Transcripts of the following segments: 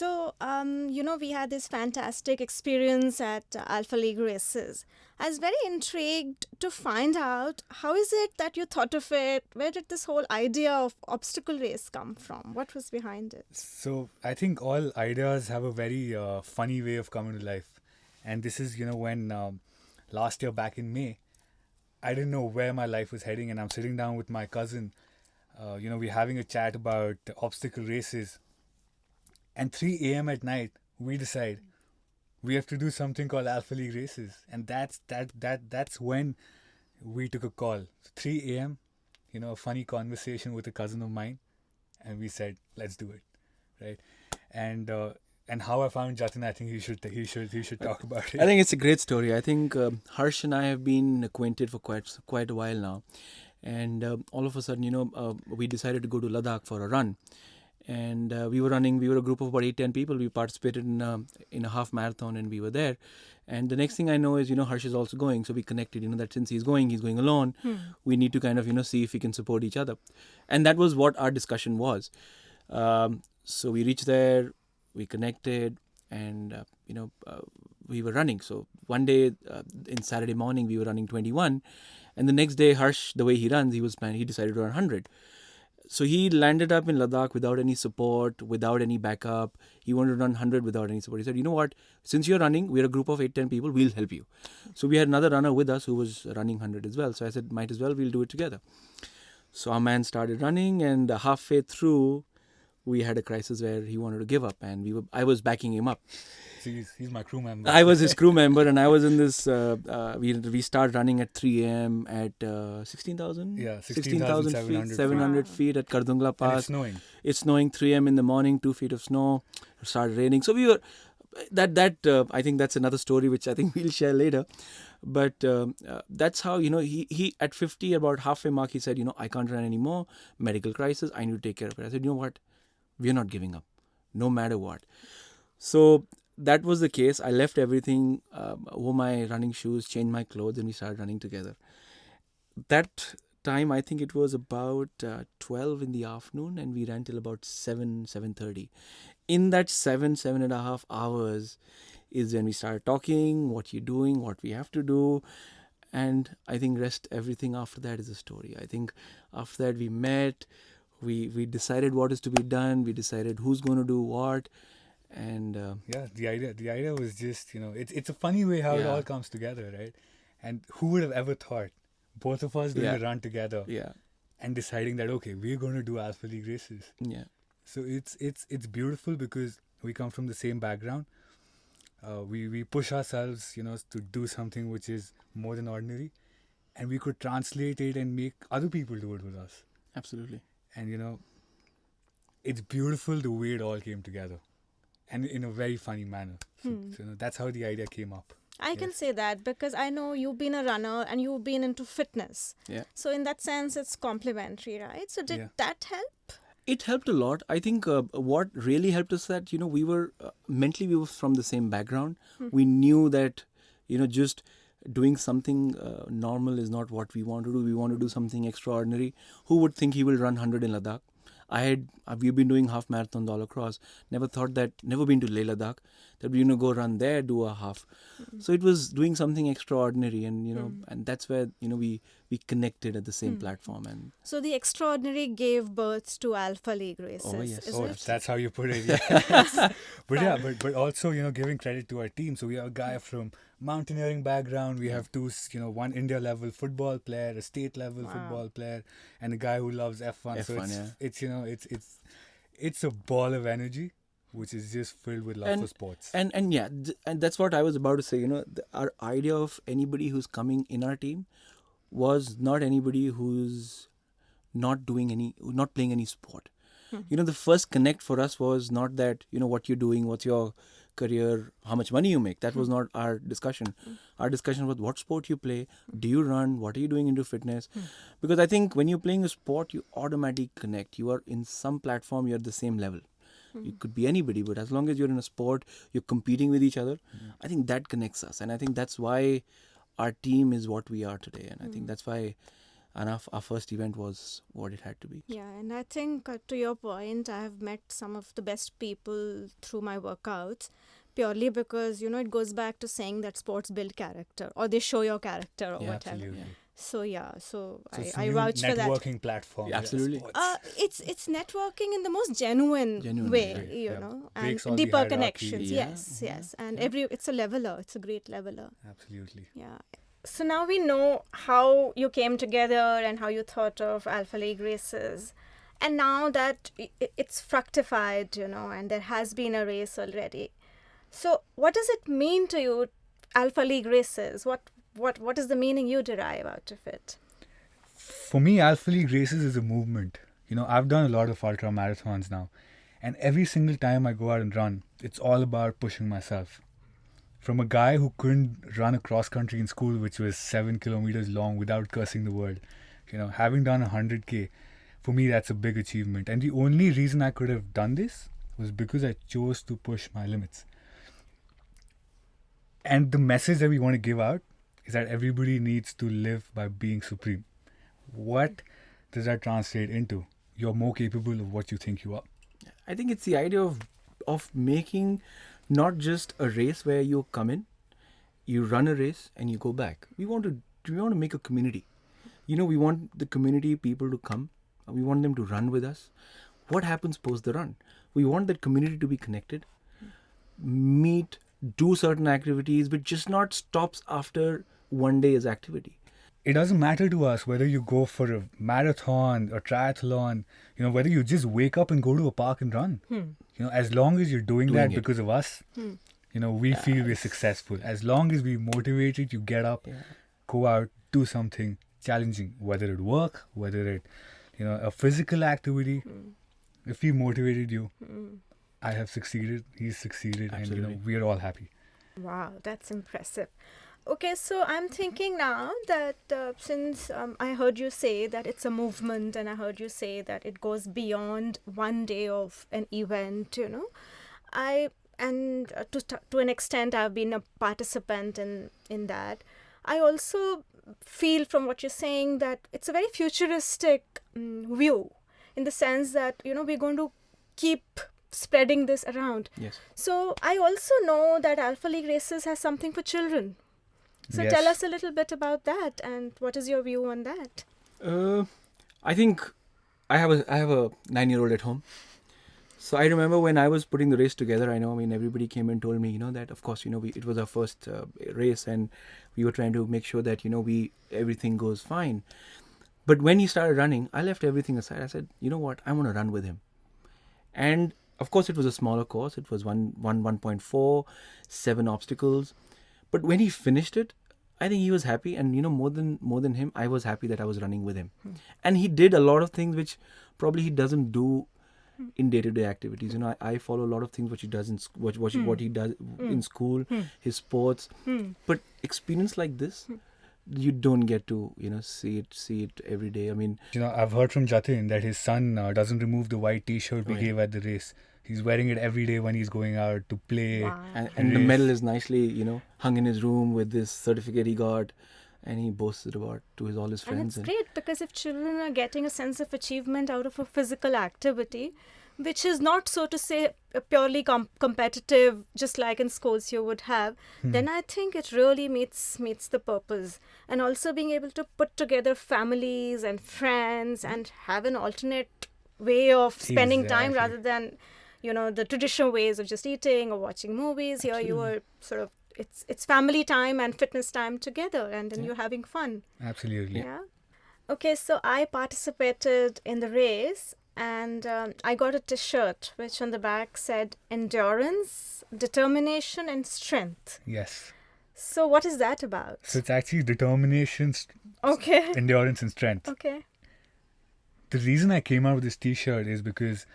We had this fantastic experience at Alpha League races. I was very intrigued to find out how is it that you thought of it? Where did this whole idea of obstacle race come from? What was behind it? So I think all ideas have a very funny way of coming to life, and this is when last year back in May, I didn't know where my life was heading, and I'm sitting down with my cousin. We're having a chat about obstacle races, and 3 a.m. at night we decide we have to do something called Alpha League races, and that's when we took a call. 3 a.m. A funny conversation with a cousin of mine, and we said let's do it, right? And how I found Jatin, I think he should talk about it. I think it's a great story. I think Harsh and I have been acquainted for quite a while now, and all of a sudden, we decided to go to Ladakh for a run, and we were running. We were a group of about 8-10 people. We participated in a half marathon, and we were there. And the next thing I know is, Harsh is also going. So we connected, that since he's going alone. We need to kind of, see if we can support each other. And that was what our discussion was. So we reached there, we connected, and, we were running. So one day in Saturday morning, we were running 21. And the next day, Harsh, the way he runs, he decided to run 100. So he landed up in Ladakh without any support, without any backup. He wanted to run 100 without any support. He said, you know what, since you're running, we're a group of 8-10 people, we'll help you. So we had another runner with us who was running 100 as well. So I said, might as well, we'll do it together. So our man started running, and halfway through, we had a crisis where he wanted to give up, and I was backing him up. So he's my crew member. I was his crew member, and I was in this. We started running at 3 a.m. at 16,000. Yeah, 16,700 feet at Kardungla And Pass. it's snowing. It's snowing 3 a.m. in the morning, 2 feet of snow. It started raining. So we were I think that's another story which I think we'll share later. But that's how, he at 50, about halfway mark, he said, I can't run anymore. Medical crisis. I need to take care of it. I said, you know what? We're not giving up, no matter what. So that was the case. I left everything, wore my running shoes, changed my clothes, and we started running together. That time, I think it was about 12 in the afternoon, and we ran till about 7:30. In that 7.5 hours is when we started talking, what you're doing, what we have to do. And I think everything after that is a story. I think after that we met, we decided what is to be done, we decided who's going to do what. And Yeah, the idea was just, it's a funny way how it all comes together, right? And who would have ever thought both of us doing a run together and deciding that, okay, we're going to do Alpha League races. Yeah. So it's beautiful because we come from the same background. We push ourselves, to do something which is more than ordinary, and we could translate it and make other people do it with us. Absolutely. And it's beautiful the way it all came together, and in a very funny manner. So that's how the idea came up. I can say that because I know you've been a runner and you've been into fitness. Yeah. So in that sense, it's complementary, right? So did that help? It helped a lot. I think what really helped us that, we were mentally, we were from the same background. We knew that, just doing something normal is not what we want to do. We want to do something extraordinary. Who would think he will run 100 in Ladakh? We've been doing half marathons all across. Never been to Leh Ladakh, that we're going to go run there, do a half. So it was doing something extraordinary, and and that's where we connected at the same platform. And so the extraordinary gave birth to Alpha League races. Oh, yes. Is Oh, it? that's how you put it. Yeah. but also giving credit to our team. So we have a guy from mountaineering background. We have two, one India level football player, a state level football player, and a guy who loves F1. So it's a ball of energy, which is just filled with love for sports. And that's what I was about to say. Our idea of anybody who's coming in our team was not anybody who's not playing any sport. The first connect for us was not that, what you're doing, what's your career, how much money you make. That was not our discussion. Our discussion was what sport you play, do you run, what are you doing into fitness? Because I think when you're playing a sport, you automatically connect. You are in some platform, you're at the same level. You could be anybody, but as long as you're in a sport, you're competing with each other. I think that connects us. And I think that's why our team is what we are today. And I think that's why and our first event was what it had to be. Yeah, and I think to your point, I have met some of the best people through my workouts purely because, it goes back to saying that sports build character or they show your character or Yeah, whatever. Absolutely. Yeah. So So it's I a new vouch for that. networking platform. Yeah, absolutely. sports. It's networking in the most genuine Genuine way, way, you yeah. know, Breaks all and the deeper hierarchy. connections. Yeah. Yes, and Yeah. it's a leveler. It's a great leveler. Absolutely. Yeah. So now we know how you came together and how you thought of Alpha League races. And now that it's fructified, and there has been a race already. So what does it mean to you, Alpha League races? What is the meaning you derive out of it? For me, Alpha League races is a movement. I've done a lot of ultra marathons now, and every single time I go out and run, it's all about pushing myself. From a guy who couldn't run a cross country in school, which was 7 kilometers long without cursing the word, having done 100K, for me that's a big achievement. And the only reason I could have done this was because I chose to push my limits. And the message that we want to give out is that everybody needs to live by being supreme. What does that translate into? You're more capable of what you think you are. I think it's the idea of making not just a race where you come in, you run a race and you go back. We want to make a community. We want the community people to come. We want them to run with us. What happens post the run? We want that community to be connected, meet, do certain activities, but just not stops after one day's activity. It doesn't matter to us whether you go for a marathon or triathlon, whether you just wake up and go to a park and run. As long as you're doing that it. because of us, we feel we're successful. As long as we motivated you get up, go out, do something challenging, whether it work, whether it, a physical activity. If we motivated you, I have succeeded, he's succeeded, Absolutely. and we're all happy. Wow, that's impressive. Okay, so I'm thinking now that since I heard you say that it's a movement and I heard you say that it goes beyond one day of an event, to an extent I've been a participant in that. I also feel from what you're saying that it's a very futuristic view in the sense that, we're going to keep spreading this around. Yes. So I also know that Alpha League races has something for children. So Yes. tell us a little bit about that and what is your view on that? I think I have a 9-year-old at home. So I remember when I was putting the race together, everybody came and told me, that of course, it was our first race and we were trying to make sure that, everything goes fine. But when he started running, I left everything aside. I said, you know what, I want to run with him. And of course, it was a smaller course. It was 1.4, 7 obstacles. But when he finished it, I think he was happy. And, more than him, I was happy that I was running with him. And he did a lot of things which probably he doesn't do in day-to-day activities. I follow a lot of things which he does what he does in school, his sports. But experience like this, you don't get to see it every day. I mean, I've heard from Jatin that his son doesn't remove the white t-shirt we gave at the race. He's wearing it every day when he's going out to play. Wow. and the medal is nicely hung in his room with this certificate he got, and he boasts it about to all his And friends. it's great because if children are getting a sense of achievement out of a physical activity, which is not, so to say, purely competitive, just like in schools you would have, then I think it really meets the purpose. And also being able to put together families and friends and have an alternate way of spending time Exactly. rather than, the traditional ways of just eating or watching movies. Here you are sort of, it's family time and fitness time together, and then you're having fun. Absolutely. Yeah. Okay, so I participated in the race and I got a t-shirt which on the back said endurance, determination and strength. Yes. So what is that about? So it's actually determination, Okay. endurance, and strength. Okay. The reason I came out with this t-shirt is because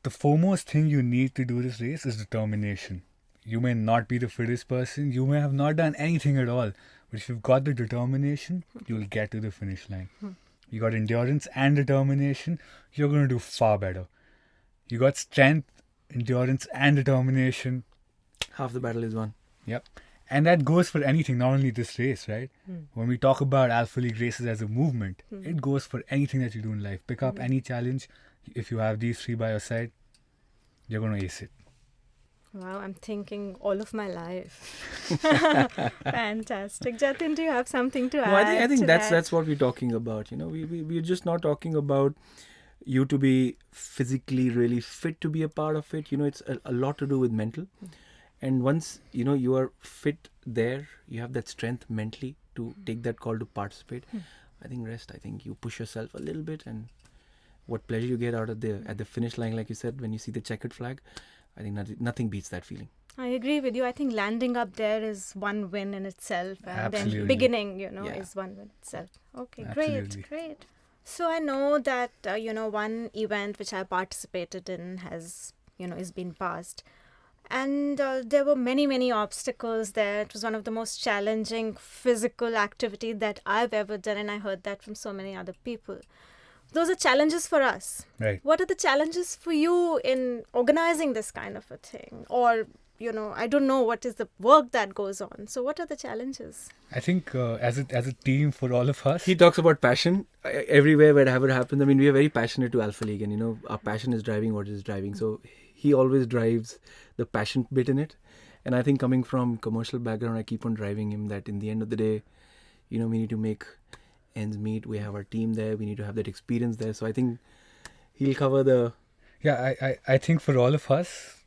the foremost thing you need to do this race is determination. You may not be the fittest person, you may have not done anything at all, but if you've got the determination, you'll get to the finish line. You got endurance and determination, you're going to do far better. You got strength, endurance and determination. Half the battle is won. Yep. And that goes for anything, not only this race, right? When we talk about Alpha League races as a movement, it goes for anything that you do in life. Pick up any challenge. If you have these three by your side, you're going to ace it. Wow, I'm thinking all of my life. Fantastic. Jatin, do you have something to No, add? I think to that's that? that's what we're talking about. You know, we're just not talking about you to be physically really fit to be a part of it. You know, it's a lot to do with mental. And once you are fit there, you have that strength mentally to take that call to participate. I think you push yourself a little bit, and what pleasure you get out of at the finish line, like you said, when you see the checkered flag. I think nothing beats that feeling. I agree with you. I think landing up there is one win in itself, and Absolutely. then beginning, Yeah. is one win itself. Okay, Absolutely. great. So I know that one event which I participated in has is being passed, and there were many obstacles there. It was one of the most challenging physical activity that I've ever done, and I heard that from so many other people. Those are challenges for us. Right. What are the challenges for you in organizing this kind of a thing? Or, I don't know what is the work that goes on. So what are the challenges? I think as a team for all of us, He talks about passion everywhere, wherever it happens. I mean, we are very passionate to Alpha League, and our passion is driving what is driving. So he always drives the passion bit in it. And I think coming from commercial background, I keep on driving him that in the end of the day, we need to make ends meet. We have our team there. We need to have that experience there. So I think he'll cover the... yeah, I think for all of us,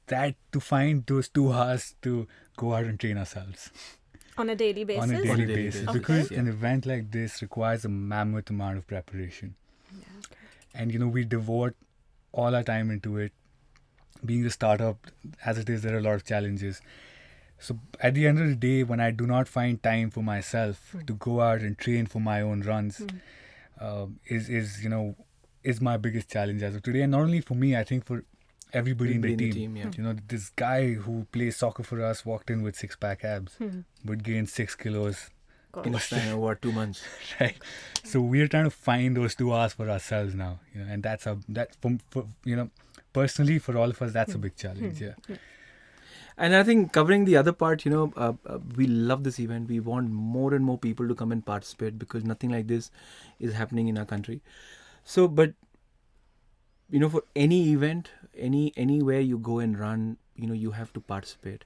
that to find those 2 hours to go out and train ourselves On a daily basis? on a daily On a daily basis. basis. Because Okay. an event like this requires a mammoth amount of preparation. Yeah, okay. And we devote all our time into it. Being a startup as it is, there are a lot of challenges. So at the end of the day, when I do not find time for myself to go out and train for my own runs, is my biggest challenge as of today. And not only for me, I think for everybody in the team. yeah. This guy who plays soccer for us walked in with 6-pack abs, would gain 6 kilos. Gosh. In a span of what, 2 months? Right. So we're trying to find those 2 hours for ourselves now. And that's personally for all of us, that's a big challenge. Yeah. And I think covering the other part, we love this event. We want more and more people to come and participate because nothing like this is happening in our country. So, but, for any event, anywhere you go and run, you have to participate,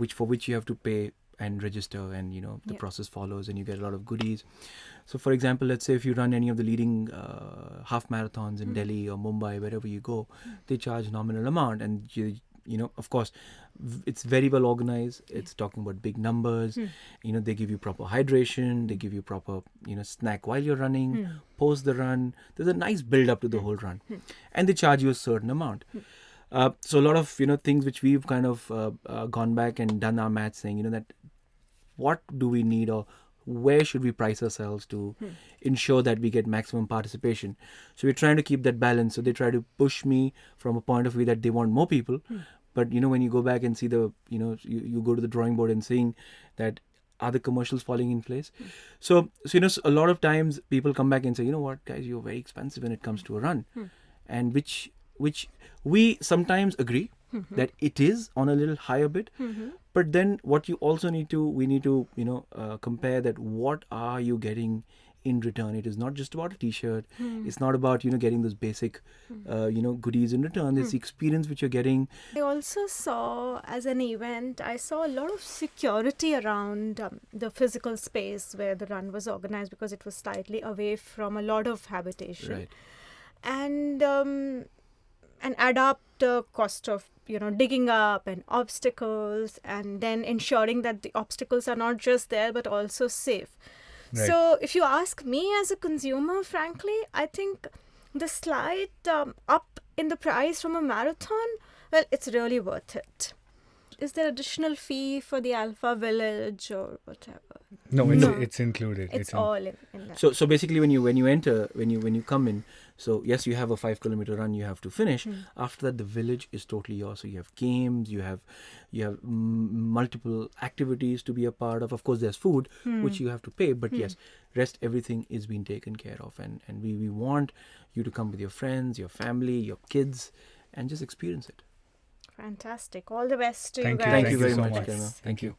for which you have to pay and register, and, the process follows and you get a lot of goodies. So, for example, let's say if you run any of the leading half marathons in Delhi or Mumbai, wherever you go, they charge nominal amount, and of course, it's very well organized. It's talking about big numbers. They give you proper hydration. They give you proper, snack while you're running, post the run. There's a nice build up to the whole run. And they charge you a certain amount. So a lot of, things which we've kind of gone back and done our maths saying, that what do we need, or where should we price ourselves to ensure that we get maximum participation. So we're trying to keep that balance. So they try to push me from a point of view that they want more people. But, when you go back and see you go to the drawing board and seeing that are the commercials falling in place. So, a lot of times people come back and say, what, guys, you're very expensive when it comes to a run. And which we sometimes agree that it is on a little higher bit. But then what you also need to, compare that what are you getting in return. It is not just about a t-shirt. It's not about, getting those basic, goodies in return. It's the experience which you're getting. I also saw, as an event, I saw a lot of security around the physical space where the run was organized because it was slightly away from a lot of habitation. Right. And add up the cost of digging up and obstacles, and then ensuring that the obstacles are not just there but also safe. Right. So if you ask me as a consumer, frankly, I think the slight up in the price from a marathon, well, it's really worth it. Is there additional fee for the Alpha Village or whatever? No, No. it's included. It's all in that. So basically, when you come in, so yes, you have a 5-kilometer run you have to finish. After that, the village is totally yours. So you have games, you have multiple activities to be a part of. Of course, there's food which you have to pay, but yes, rest everything is being taken care of, and we want you to come with your friends, your family, your kids, and just experience it. Fantastic. All the best to Thank you you. guys. Thank you very so much, much. Karima. Thank you.